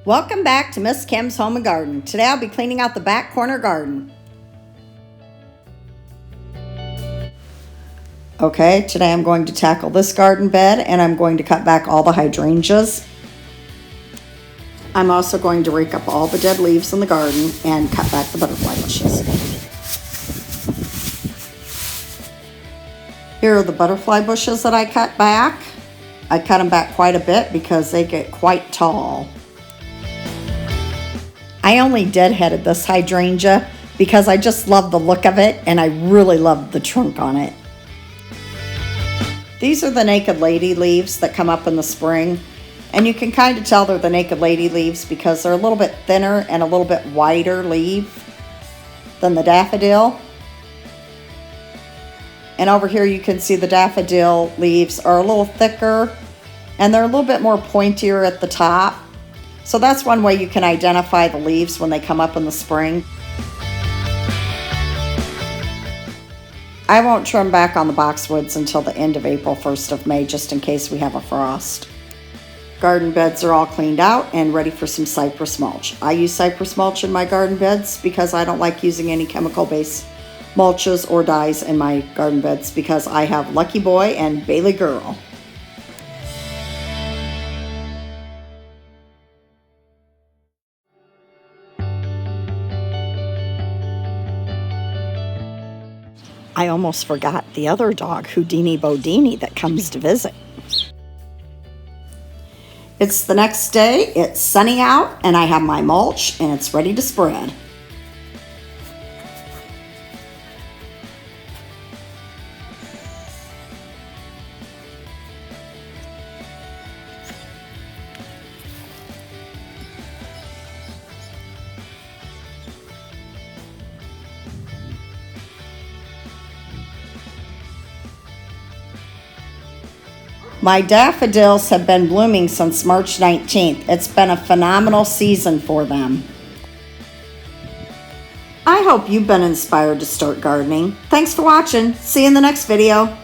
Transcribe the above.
Welcome back to Miss Kim's Home and Garden. Today I'll be cleaning out the back corner garden. Okay, today I'm going to tackle this garden bed and I'm going to cut back all the hydrangeas. I'm also going to rake up all the dead leaves in the garden and cut back the butterfly bushes. Here are the butterfly bushes that I cut back. I cut them back quite a bit because they get quite tall. I only deadheaded this hydrangea because I just love the look of it and I really love the trunk on it. These are the naked lady leaves that come up in the spring, and you can kind of tell they're the naked lady leaves because they're a little bit thinner and a little bit wider leaf than the daffodil. And over here you can see the daffodil leaves are a little thicker and they're a little bit more pointier at the top. So that's one way you can identify the leaves when they come up in the spring. I won't trim back on the boxwoods until the end of April, 1st of May, just in case we have a frost. Garden beds are all cleaned out and ready for some cypress mulch. I use cypress mulch in my garden beds because I don't like using any chemical-based mulches or dyes in my garden beds because I have Lucky Boy and Bailey Girl. I almost forgot the other dog, Houdini Bodini, that comes to visit. It's the next day, it's sunny out, and I have my mulch, and it's ready to spread. My daffodils have been blooming since March 19th. It's been a phenomenal season for them. I hope you've been inspired to start gardening. Thanks for watching. See you in the next video.